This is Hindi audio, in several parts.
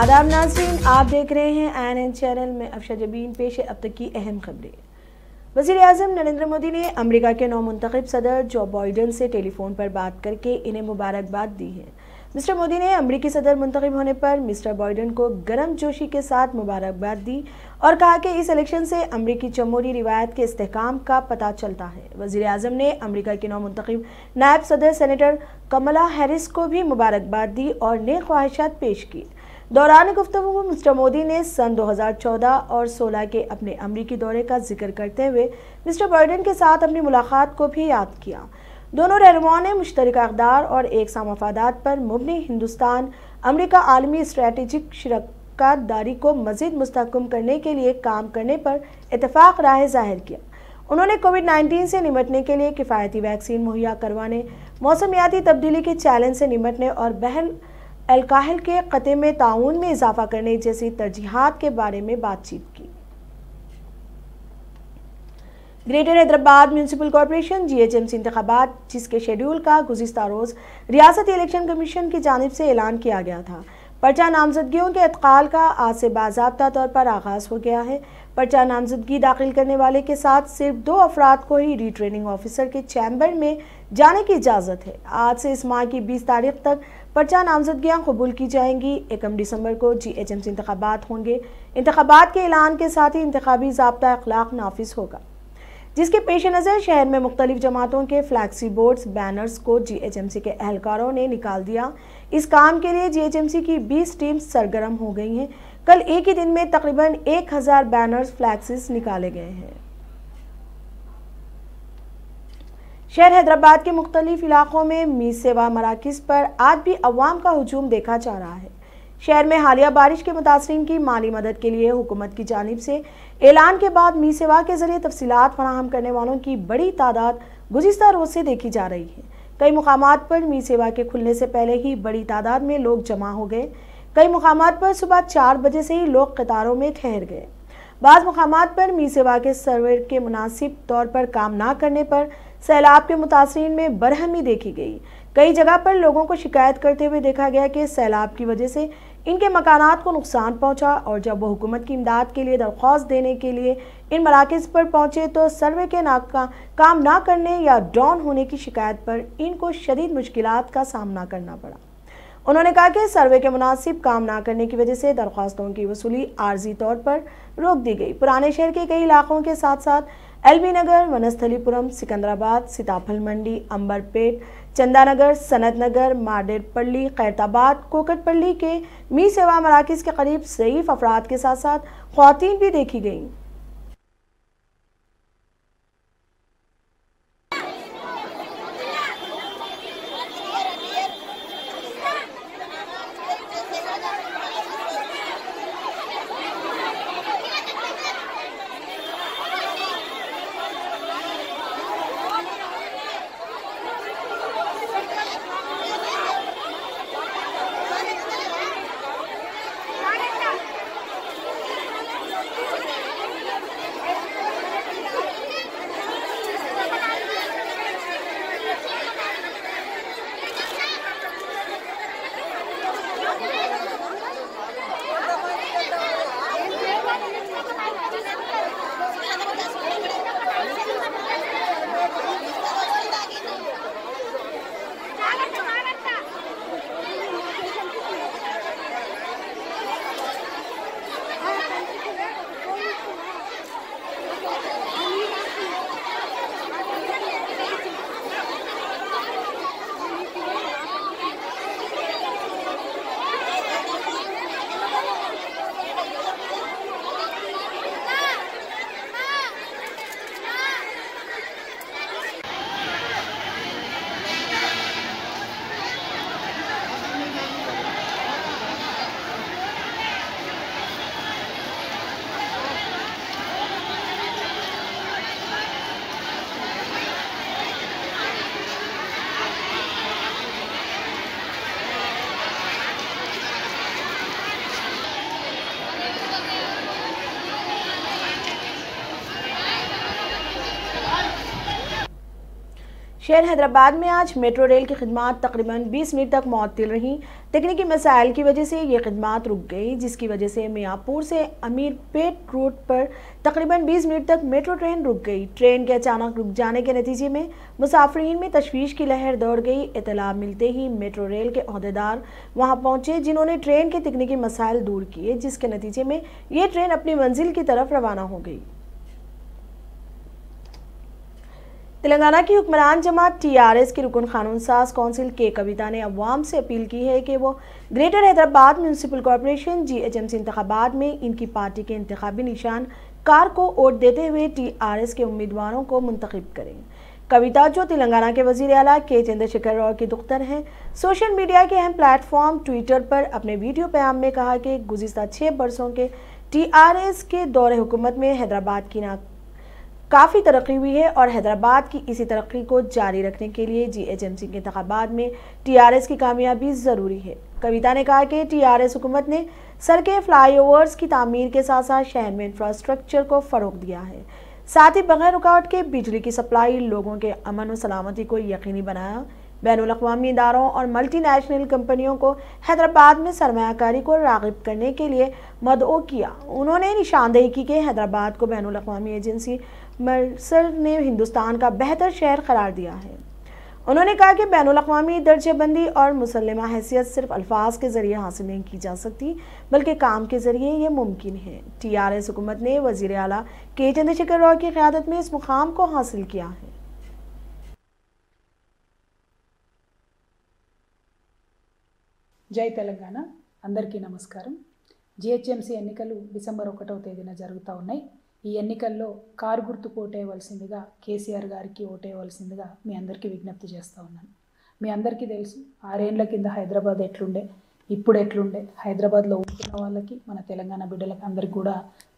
आदाब नाज़रीन, आप देख रहे हैं ANN चैनल में। अफशा जबीन पेश है अब तक की अहम खबरें। वज़ीर-ए-आज़म नरेंद्र मोदी ने अमेरिका के नौमुंतखब सदर जो बाइडन से टेलीफोन पर बात करके इन्हें मुबारकबाद दी है। मिस्टर मोदी ने अमेरिकी सदर मुंतखब होने पर मिस्टर बाइडन को गर्म जोशी के साथ मुबारकबाद दी और कहा कि इस इलेक्शन से अमेरिकी जमहूरी रिवायत के इस्तेहकाम का पता चलता है। वज़ीर-ए-आज़म ने अमेरिका की नौमुंतखब नायब सदर सेनेटर कमला हैरिस को भी मुबारकबाद दी और नेक ख्वाहिशात पेश की। दौरान गुफ्तगू मिस्टर मोदी ने सन 2014 और 16 के अपने अमरीकी दौरे का जिक्र करते हुए मिस्टर बाइडन के साथ अपनी मुलाकात को भी याद किया। दोनों रहनुमाओं ने मुश्तरका अक़दार और एक सा मफादात पर मुबनी हिंदुस्तान अमरीका आलमी स्ट्रेटेजिक शराकतदारी को मज़ीद मुस्तहकम करने के लिए काम करने पर इत्तेफाक राय ज़ाहिर किया। उन्होंने कोविड-19 से निपटने के लिए किफ़ायती वैक्सीन मुहैया करवाने, मौसमियाती तब्दीली के चैलेंज से निपटने और बहर अलकाहिल के ख़त्े में ताउन में इजाफा करने जैसी तरजीहात के बारे में बातचीत की। Greater Hyderabad municipal corporation GHMC इंतखाबात, जिसके शेड्यूल का गुज़िश्ता रोज़ रियासती इलेक्शन कमीशन की जानिब से ऐलान किया गया था, पर्चा नामजदगियों के एतकाल का आज से बाज़ाब्ता तौर पर आगाज़ हो गया है। पर्चा नामजदगी दाखिल करने वाले के साथ सिर्फ 2 अफराद को ही रिटर्निंग ऑफिसर के चैम्बर में जाने की इजाज़त है। आज से इस माह की 20 तारीख तक पर्चा नामजदगियाँ कबूल की जाएंगी। 1 दिसंबर को GHMC इंतखाबात होंगे। इंतखाबात के ऐलान के साथ ही इंतखाबी ज़ाब्ता अखलाक नाफिज होगा, जिसके पेश नज़र शहर में मुख्तलिफ जमातों के फ्लैक्सी बोर्ड्स बैनर्स को GHMC के एहलकारों ने निकाल दिया। इस काम के लिए GHMC की 20 टीम्स सरगर्म हो गई हैं। कल एक ही दिन में तकरीबन 1000 बैनर्स फ्लैक्सीज निकाले गए हैं। शहर हैदराबाद के मुख्तलिफ इलाकों में मीज़ सेवा मराकिज़ पर आज भी अवाम का हुजूम देखा जा रहा है। शहर में हालिया बारिश के मुतासरीन की माली मदद के लिए हुकूमत की जानिब से ऐलान के बाद मीज़ सेवा के जरिए तफसीलात फराहम करने वालों की बड़ी तादाद गुज़िश्ता रोज़ से देखी जा रही है। कई मुकामात पर मीज़ सेवा के खुलने से पहले ही बड़ी तादाद में लोग जमा हो गए। कई मुकामात पर सुबह 4 बजे से ही लोग कतारों में ठहर गए। बाज़ मुकामात पर मीज़ सेवा के सर्वर के मुनासिब तौर पर काम ना करने पर सैलाब के मुतासरीन में बरहमी देखी गई। कई जगह पर लोगों को शिकायत करते हुए देखा गया कि सैलाब की वजह से इनके मकानात को नुकसान पहुंचा और जब वो हुकूमत की इमदाद के लिए दरख्वास्त देने के लिए इन मराकज़ पर पहुंचे तो सर्वे के काम ना करने या डाउन होने की शिकायत पर इनको शदीद मुश्किलात का सामना करना पड़ा। उन्होंने कहा कि सर्वे के मुनासिब काम ना करने की वजह से दरख्वास्तों की वसूली आर्जी तौर पर रोक दी गई। पुराने शहर के कई इलाकों के साथ साथ LB नगर, वनस्थलीपुरम, सिकंदराबाद, सीताफल मंडी, अंबरपेट, चंदानगर, सनत नगर, माडेरपल्ली, खैरताबाद, कोकटपल्ली के मीज़ सेवा मराकिज़ के करीब ज़ईफ़ अफराद के साथ साथ ख़वातीन भी देखी गईं। शहर हैदराबाद में आज मेट्रो रेल की खिदमात तकरीबन 20 मिनट तक मुअत्तल रहीं। तकनीकी मसाइल की वजह से ये खिदमात रुक गई, जिसकी वजह से मियाँपुर से अमीरपेट रूट पर तकरीबन 20 मिनट तक मेट्रो ट्रेन रुक गई। ट्रेन के अचानक रुक जाने के नतीजे में मुसाफिरीन में तशवीश की लहर दौड़ गई। इतला मिलते ही मेट्रो रेल के ओहदेदार वहां पहुंचे, जिन्होंने ट्रेन के तकनीकी मसाइल दूर किए, जिसके नतीजे में ये ट्रेन अपनी मंजिल की तरफ रवाना हो गई। तेलंगाना की हुक्मरान जमात टीआरएस की रुकन कानून साज कौंसिल के कविता ने अवाम से अपील की है कि वो greater Hyderabad municipal corporation GHMC इंतखाबात में इनकी पार्टी के इंतखाबी निशान कार को वोट देते हुए टीआरएस के उम्मीदवारों को मुंतखब करें। कविता, जो तेलंगाना के वजीर आला के चंद्रशेखर राव की दुख्तर हैं, सोशल मीडिया के अहम प्लेटफॉर्म ट्विटर पर अपने वीडियो पैगाम में कहा कि गुज़िश्ता 6 बरसों के टीआरएस के दौरे हुकूमत में हैदराबाद की काफ़ी तरक्की हुई है और हैदराबाद की इसी तरक्की को जारी रखने के लिए जीएचएमसी के इंतखाबात में टीआरएस की कामयाबी ज़रूरी है। कविता ने कहा कि टीआरएस हुकूमत ने सड़कें, फ्लाईओवर्स की तामीर के साथ साथ शहर में इंफ्रास्ट्रक्चर को फ़रोग दिया है, साथ ही बगैर रुकावट के बिजली की सप्लाई, लोगों के अमन व सलामती को यकीनी बनाया। बैनुल-अक़वामी इदारों और मल्टीनेशनल कंपनियों को हैदराबाद में सरमायाकारी को राग़िब करने के लिए मदऊ किया। उन्होंने निशानदेही की कि हैदराबाद को बैनुल-अक़वामी एजेंसी मर्सर ने हिंदुस्तान का बेहतर शहर करार दिया है। उन्होंने कहा कि बैनुल-अक़वामी दर्जेबंदी और मुसल्लमा हैसियत सिर्फ अल्फाज के जरिए हासिल नहीं की जा सकती, बल्कि काम के जरिए ये मुमकिन है। टीआरएस हुकूमत ने वज़ीर आला के चंद्रशेखर राव की क़यादत में इस मुकाम को हासिल किया है। జై తెలంగాణ అందరికీ నమస్కారం। జిహెచ్ఎంసీ ఎన్నికలు డిసెంబర్ 1వ తేదీన జరుగుతూ ఉన్నాయి। ఈ ఎన్నికల్లో కారు గుర్తుకు ఓటేయవలసిందిగా కేసీఆర్ గారికి ఓటేయవలసిందిగా మీ అందరికీ విజ్ఞప్తి చేస్తూ ఉన్నాను। మీ అందరికీ తెలుసు 6 ఏళ్ల కింద హైదరాబాద్ ఎట్లుండే, ఇప్పుడు ఎట్లుండే, హైదరాబాద్లో ఉంటున్న వాళ్ళకి, మన తెలంగాణ బిడ్డలకు అందరికీ కూడా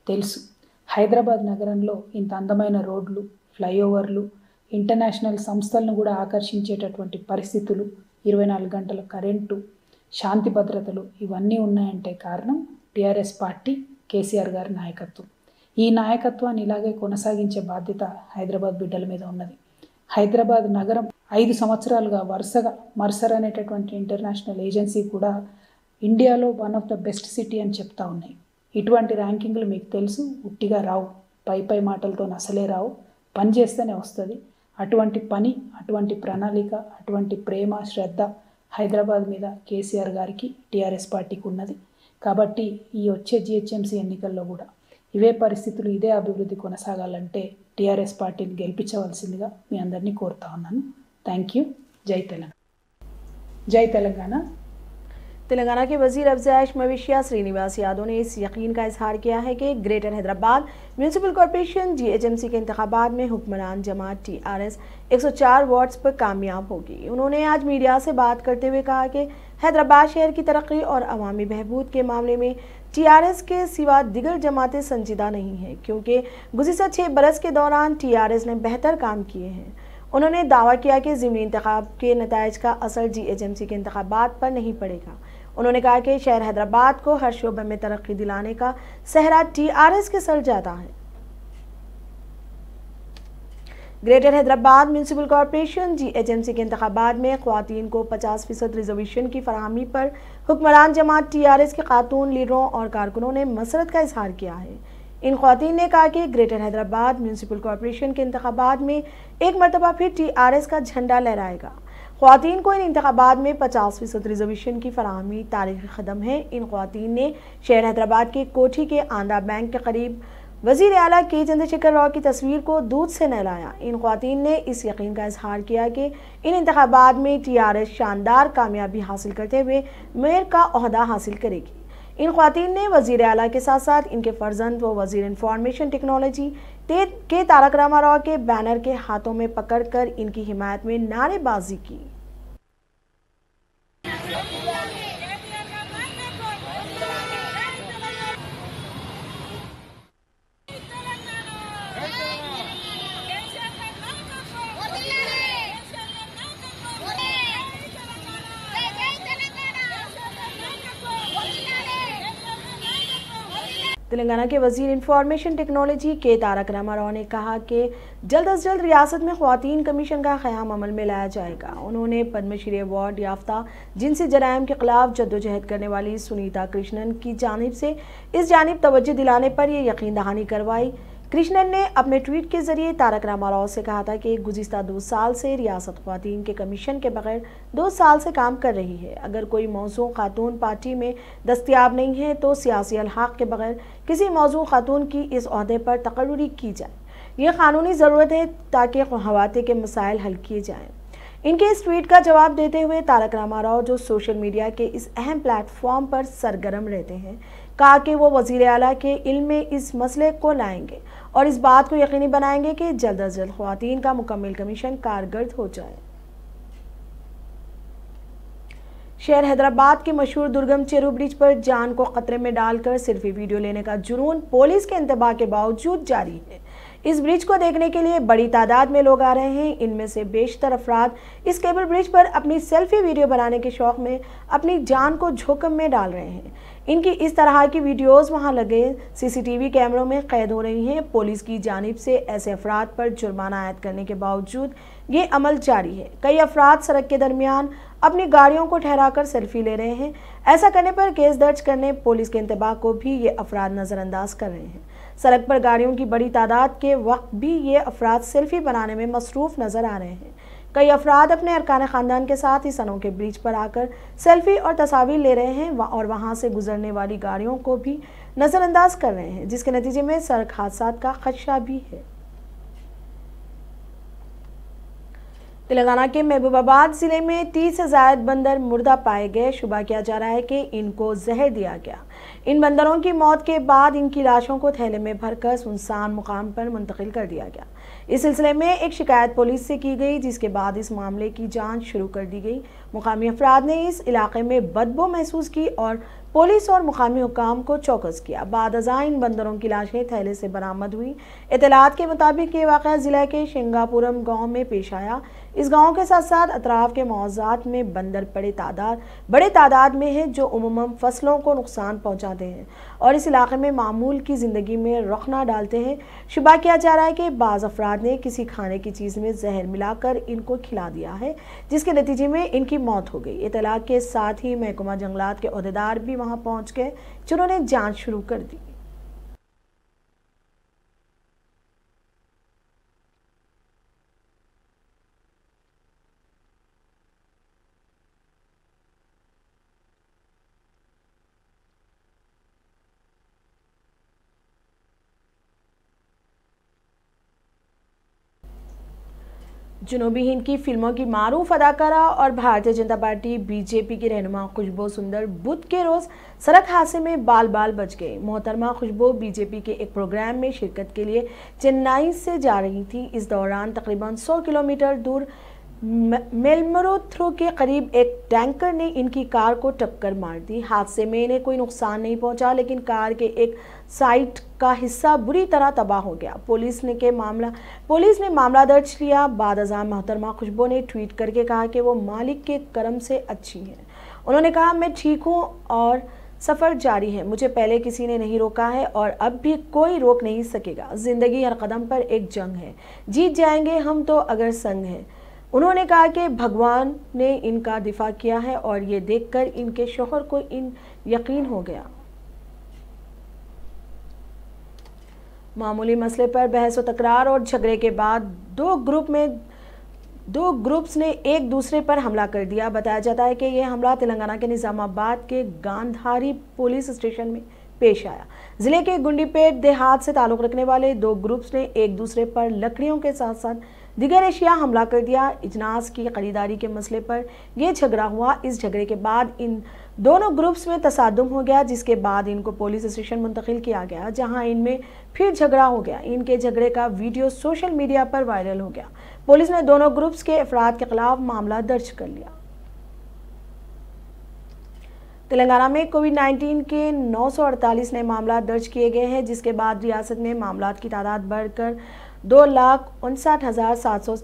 తెలుసు। హైదరాబాద్ నగరంలో ఇంత అందమైన రోడ్లు, ఫ్లైఓవర్లు, ఇంటర్నేషనల్ సంస్థలను కూడా ఆకర్షించేటటువంటి పరిస్థితులు, 24 గంటల కరెంటు, శాంతి భద్రతలు ఇవన్నీ ఉన్నాయంటే కారణం టీఆర్ఎస్ పార్టీ, కేసీఆర్ గారి నాయకత్వం। ఈ నాయకత్వాన్ని ఇలాగే కొనసాగించే బాధ్యత హైదరాబాద్ బిడ్డల మీద ఉన్నది। హైదరాబాద్ నగరం 5 సంవత్సరాలుగా వరుసగా మర్సర్ అనేటటువంటి ఇంటర్నేషనల్ ఏజెన్సీ కూడా ఇండియాలో one of the best city అని చెప్తా ఉన్నాయి। ఇటువంటి ర్యాంకింగ్లు మీకు తెలుసు, ఉట్టిగా రావు, పై మాటలతో అసలే రావు, పని చేస్తేనే వస్తుంది। అటువంటి పని, అటువంటి ప్రణాళిక, అటువంటి ప్రేమ, శ్రద్ధ హైదరాబాద్ మీద కేసీఆర్ గారికి, టీఆర్ఎస్ పార్టీకి ఉన్నది। కాబట్టి ఈ వచ్చే జిహెచ్ఎంసీ ఎన్నికల్లో కూడా ఇవే పరిస్థితులు, ఇదే అభివృద్ధి కొనసాగాలంటే టీఆర్ఎస్ పార్టీని గెలిపించవలసిందిగా మీ అందరినీ కోరుతా ఉన్నాను। Thank you. జై తెలంగాణ। జై తెలంగాణ। तेलंगाना के वजीर अफजाइश मवेशिया श्रीनिवास यादव ने इस यकीन का इजहार किया है कि greater Hyderabad municipal corporation GHMC के इंतखाबात में हुक्मरान जमात टीआरएस 104 वार्ड्स पर कामयाब होगी। उन्होंने आज मीडिया से बात करते हुए कहा कि हैदराबाद शहर की तरक्की और अवामी बहबूद के मामले में टीआरएस के सिवा दिगर जमातें संजीदा नहीं हैं, क्योंकि गुज़िश्ता 6 बरस के दौरान टीआरएस ने बेहतर काम किए हैं। उन्होंने दावा किया कि ज़िमनी इंतखाब के नताइज का असर जीएचएमसी के इंतखाबात पर नहीं पड़ेगा। उन्होंने कहा कि शहर हैदराबाद को हर शोबे में तरक्की दिलाने का सहरा टीआरएस के सर जाता है। Greater Hyderabad municipal corporation GHMC के इंतखाबात में ख्वातीन को 50% रिजर्वेशन की फराहमी पर हुक्मरान जमात टीआरएस के खातून लीडरों और कारकुनों ने मसरत का इजहार किया है। इन ख्वातीन ने कहा कि ग्रेटर हैदराबाद म्यूनसिपल कॉरपोरेशन के इंतखाबात में एक मरतबा फिर टीआरएस का झंडा लहराएगा। ख्वातीन को इन इंतखाबात में 50% रिजर्वेशन की फराहमी तारीखी कदम है। इन ख्वातीन ने शहर हैदराबाद के कोठी के आंधा बैंक के करीब वजीर आला के चंद्रशेखर राव की तस्वीर को दूध से नहलाया। इन ख्वातीन ने इस यकीन का इजहार किया कि इन इंतखाबात में टीआरएस शानदार कामयाबी हासिल करते हुए मेयर का ओहदा हासिल करेगी। इन ख्वातीन ने वजीर आला के साथ साथ इनके फर्जंद व वजीर इंफॉर्मेशन टेक्नोलॉजी के तारक रामाराव के बैनर के हाथों में पकड़कर इनकी हिमायत में नारेबाजी की। तेलंगाना के वजीर इंफॉर्मेशन टेक्नोलॉजी के तारक रामाराव ने कहा कि जल्द अज जल्द रियासत में ख्वातीन कमीशन का क़याम अमल में लाया जाएगा। उन्होंने पद्मश्री अवार्ड याफ्ता जिनसी जराइम के खिलाफ जद्दोजहद करने वाली सुनीता कृष्णन की जानिब से इस जानिब तवज्जो दिलाने पर यह यकीन दहानी करवाई। कृष्णन ने अपने ट्वीट के जरिए तारक रामाराव से कहा था कि गुज़िश्ता 2 साल से रियासत ख्वातीन के कमीशन के बगैर 2 साल से काम कर रही है। अगर कोई मौजू खातून पार्टी में दस्तयाब नहीं है तो सियासी अलहाक के बगैर किसी मौजू खातून की इस ओहदे पर तकर्रुरी की जाए। यह कानूनी ज़रूरत है ताकि खवाते के मसाइल हल किए जाएँ। इनके इस ट्वीट का जवाब देते हुए तारक रामाराव, जो सोशल मीडिया के इस अहम प्लेटफॉर्म पर सरगर्म रहते हैं, कहा कि वो वज़ीर आला के इल्म में इस मसले को लाएंगे और इस बात को यकीनी बनाएंगे कि जल्द अज जल्द ख्वातीन का मुकम्मल कमीशन कारगर हो जाए। शहर हैदराबाद के मशहूर दुर्गम चेरू ब्रिज पर जान को खतरे में डालकर सेल्फी वीडियो लेने का जुनून पुलिस के इंतबाह के बावजूद जारी है। इस ब्रिज को देखने के लिए बड़ी तादाद में लोग आ रहे हैं। इनमें से बेशतर अफराद इस केबल ब्रिज पर अपनी सेल्फी वीडियो बनाने के शौक में अपनी जान को जोखिम में डाल रहे हैं। इनकी इस तरह की वीडियोस वहां लगे सीसीटीवी कैमरों में कैद हो रही हैं। पुलिस की जानिब से ऐसे अफराद पर जुर्माना आयद करने के बावजूद ये अमल जारी है। कई अफराद सड़क के दरमियान अपनी गाड़ियों को ठहराकर सेल्फी ले रहे हैं। ऐसा करने पर केस दर्ज करने पुलिस के इंतबाह को भी ये अफराद नज़रअंदाज कर रहे हैं। सड़क पर गाड़ियों की बड़ी तादाद के वक्त भी ये अफराद सेल्फी बनाने में मसरूफ़ नज़र आ रहे हैं। कई अफराद अपने अरकान ख़ानदान के साथ इस अनोखे ब्रिज पर आकर सेल्फी और तस्वीर ले रहे हैं और वहां से गुजरने वाली गाड़ियों को भी नज़रअंदाज कर रहे हैं, जिसके नतीजे में सड़क हादसा का खदशा भी है। तेलंगाना के महबूबाबाद जिले में 30 से ज़ायद बंदर मुर्दा पाए गए। शुबा किया जा रहा है कि इनको जहर दिया गया। इन बंदरों की मौत के बाद इनकी लाशों को थैले में भरकर सुनसान मुकाम पर मुंतकिल कर दिया गया। इस सिलसिले में एक शिकायत पुलिस से की गई, जिसके बाद इस मामले की जांच शुरू कर दी गई। मुकामी अफराद ने इस इलाके में बदबू महसूस की और पुलिस और मुकामी हुकाम को चौकस किया। बाद अज़ां इन बंदरों की लाशें थैले से बरामद हुई। इत्तलात के मुताबिक ये वाक़या ज़िला के शिंगापुरम गांव में पेश आया। इस गांव के साथ साथ अतराफ के मौज़ात में बंदर बड़े तादाद में है, जो उमूमन फसलों को नुकसान पहुंचाते हैं और इस इलाके में मामूल की ज़िंदगी में रखना डालते हैं। शुबा किया जा रहा है कि बाज़ अफराद ने किसी खाने की चीज़ में जहर मिलाकर इनको खिला दिया है, जिसके नतीजे में इनकी मौत हो गई। इत्तलात के साथ ही महकमा जंगलात के ओहदेदार भी वहां पहुंच गए, जिन्होंने जांच शुरू कर दी। जनूबी हिंद की फिल्मों की मारूफ अदाकारा और भारतीय जनता पार्टी बीजेपी की रहनुमा खुशबू सुंदर बुध के रोज सड़क हादसे में बाल बच गई। मोहतरमा खुशबू बीजेपी के एक प्रोग्राम में शिरकत के लिए चेन्नई से जा रही थी। इस दौरान तकरीबन 100 किलोमीटर दूर मेलमरोथ्रो के करीब एक टैंकर ने इनकी कार को टक्कर मार दी। हादसे में इन्हें कोई नुकसान नहीं पहुंचा, लेकिन कार के एक साइड का हिस्सा बुरी तरह तबाह हो गया। पुलिस ने मामला दर्ज किया। बाद अज़ां मोहतरमा खुशबू ने ट्वीट करके कहा कि वो मालिक के करम से अच्छी हैं। उन्होंने कहा, मैं ठीक हूँ और सफ़र जारी है। मुझे पहले किसी ने नहीं रोका है और अब भी कोई रोक नहीं सकेगा। ज़िंदगी हर कदम पर एक जंग है, जीत जाएंगे हम तो अगर संग है। उन्होंने कहा कि भगवान ने इनका दिफा किया है और ये देखकर इनके शौहर को यकीन हो गया। मामूली मसले पर बहस और तकरार और झगड़े के बाद दो ग्रुप्स ने एक दूसरे पर हमला कर दिया। बताया जाता है कि यह हमला तेलंगाना के निजामाबाद के गांधारी पुलिस स्टेशन में पेश आया। जिले के गुंडीपेट देहात से ताल्लुक रखने वाले दो ग्रुप्स ने एक दूसरे पर लकड़ियों के साथ साथ दिगर एशिया हमला कर दिया। इजनास की खरीदारी के मसले पर यह झगड़ा हुआ। इस झगड़े के बाद इन दोनों ग्रुप्स में तसादुम हो गया, जिसके बाद इनको पुलिस स्टेशन मुंतकिल किया गया, जहां इनमें फिर झगड़ा हो गया। इनके झगड़े का वीडियो सोशल मीडिया पर वायरल हो गया। पुलिस ने दोनों ग्रुप्स के अफराद के खिलाफ मामला दर्ज कर लिया। तेलंगाना में कोविड-19 के 948 नए मामला दर्ज किए गए हैं, जिसके बाद रियासत में मामलात की तादाद बढ़कर 2,59,700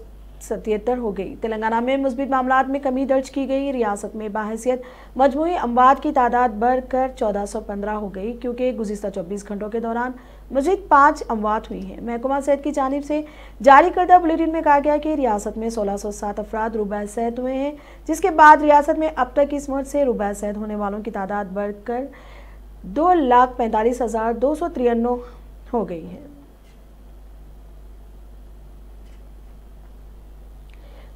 77 हो गई। तेलंगाना में मुस्बित मामलात में कमी दर्ज की गई। रियासत में बाहैसियत मजमूई अमवात की तादाद बढ़कर 1415 हो गई, क्योंकि गुज़िश्ता 24 घंटों के दौरान मजीद 5 अमवात हुई हैं। महकमा सेहत की जानिब से जारी करदा बुलेटिन में कहा गया कि रियासत में 1607 अफराद रुबा सेहत हुए हैं, जिसके बाद रियासत में अब तक इस मर्ज से रुबा सेहत होने वालों की तादाद बढ़कर 2,45,293 हो गई है।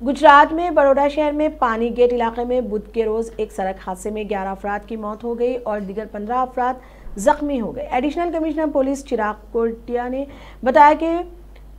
गुजरात में बड़ौदा शहर में पानी गेट इलाके में बुध के रोज एक सड़क हादसे में 11 अफराद की मौत हो गई और दीगर 15 अफराद जख्मी हो गए। एडिशनल कमिश्नर पुलिस चिराग कोटिया ने बताया कि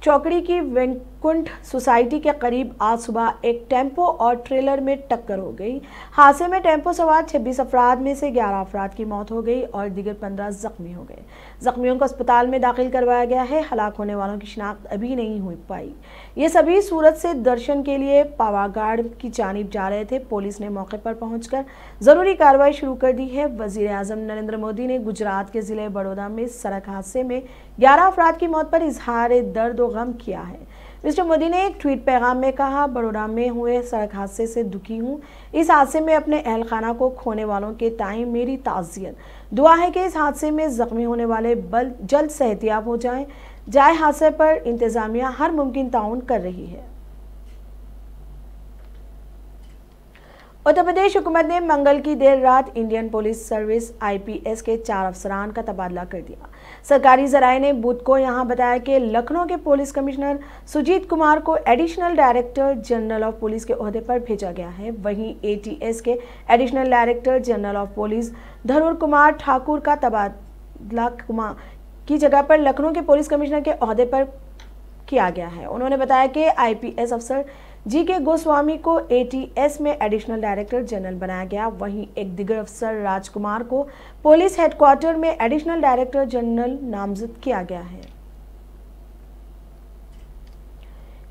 चौकड़ी की वैकुंठ सोसाइटी के करीब आज सुबह एक टेम्पो और ट्रेलर में टक्कर हो गई। हादसे में टेम्पो सवार 26 अफराद में से 11 अफराद की मौत हो गई और दीगर 15 जख्मी हो गए। जख्मियों को अस्पताल में दाखिल करवाया गया है। हलाक होने वालों की शिनाख्त अभी नहीं हो पाई। ये सभी सूरत से दर्शन के लिए पावागढ़ की जानिब जा रहे थे। पुलिस ने मौके पर पहुंचकर जरूरी कार्रवाई शुरू कर दी है। वजीर आजम नरेंद्र मोदी ने गुजरात के जिले बड़ौदा में सड़क हादसे में 11 अफराद की मौत पर इजहार दर्द और गम किया है। मिस्टर मोदी ने एक ट्वीट पैगाम में कहा, बड़ौदा में हुए सड़क हादसे से दुखी हूँ। इस हादसे में अपने अहल खाना को खोने वालों के ताईं मेरी ताज़ियत। दुआ है कि इस हादसे में जख्मी होने वाले जल्द सेहतियाब हो जाएं। जाए हादसे पर इंतजामिया हर मुमकिन ताउन कर रही है। उत्तर प्रदेश हुकूमत ने मंगल की देर रात इंडियन पुलिस सर्विस IPS के 4 अफसरान का तबादला कर दिया। सरकारी जराये ने बुध को यहां बताया कि लखनऊ के पुलिस कमिश्नर सुजीत कुमार को additional director general of police के ओहदे पर भेजा गया है। वहीं ATS के additional director general of police Dharur Kumar Thakur का तबादला की जगह पर लखनऊ के पुलिस कमिश्नर के ओहदे पर किया गया है। उन्होंने बताया कि IPS अफसर GK गोस्वामी को ATS में एडिशनल डायरेक्टर जनरल बनाया गया। वहीं एक दिगर अफसर राजकुमार को पुलिस हेडक्वार्टर में एडिशनल डायरेक्टर जनरल नामजद किया गया है।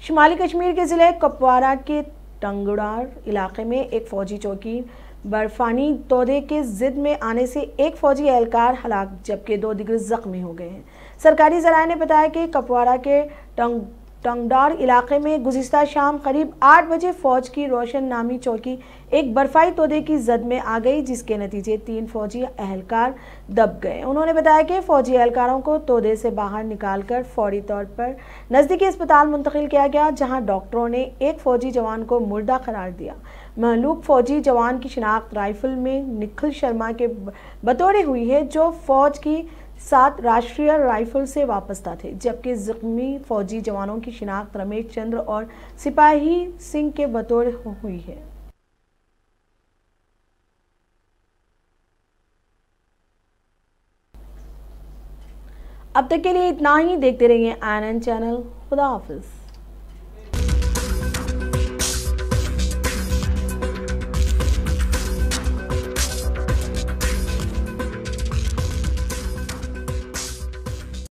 शुमाली कश्मीर के जिले कुपवारा के टंगड़ार इलाके में एक फौजी चौकी बर्फानी तोदे के जिद में आने से एक फौजी एहलकार हलाक जबकि 2 दिगर जख्मी हो गए हैं। सरकारी जराये ने बताया कि कुपवारा के टंगडार इलाके में गुज़िश्ता शाम करीब 8 बजे फौज की रोशन नामी चौकी एक बर्फाई तोदे की जद में आ गई, जिसके नतीजे 3 फौजी एहलकार दब गए। उन्होंने बताया कि फौजी एहलकारों को तोदे से बाहर निकालकर फौरी तौर पर नज़दीकी अस्पताल मुंतकिल किया गया, जहां डॉक्टरों ने एक फौजी जवान को मुर्दा करार दिया। महलूक फौजी जवान की शिनाख्त राइफल में निखिल शर्मा के बतौर हुई है, जो फौज की 7 राष्ट्रीय राइफल से वापस्ता थे, जबकि जख्मी फौजी जवानों की शिनाख्त रमेश चंद्र और सिपाही सिंह के बतौर हुई है। अब तक के लिए इतना ही। देखते रहिए INN चैनल। खुदा हाफिज।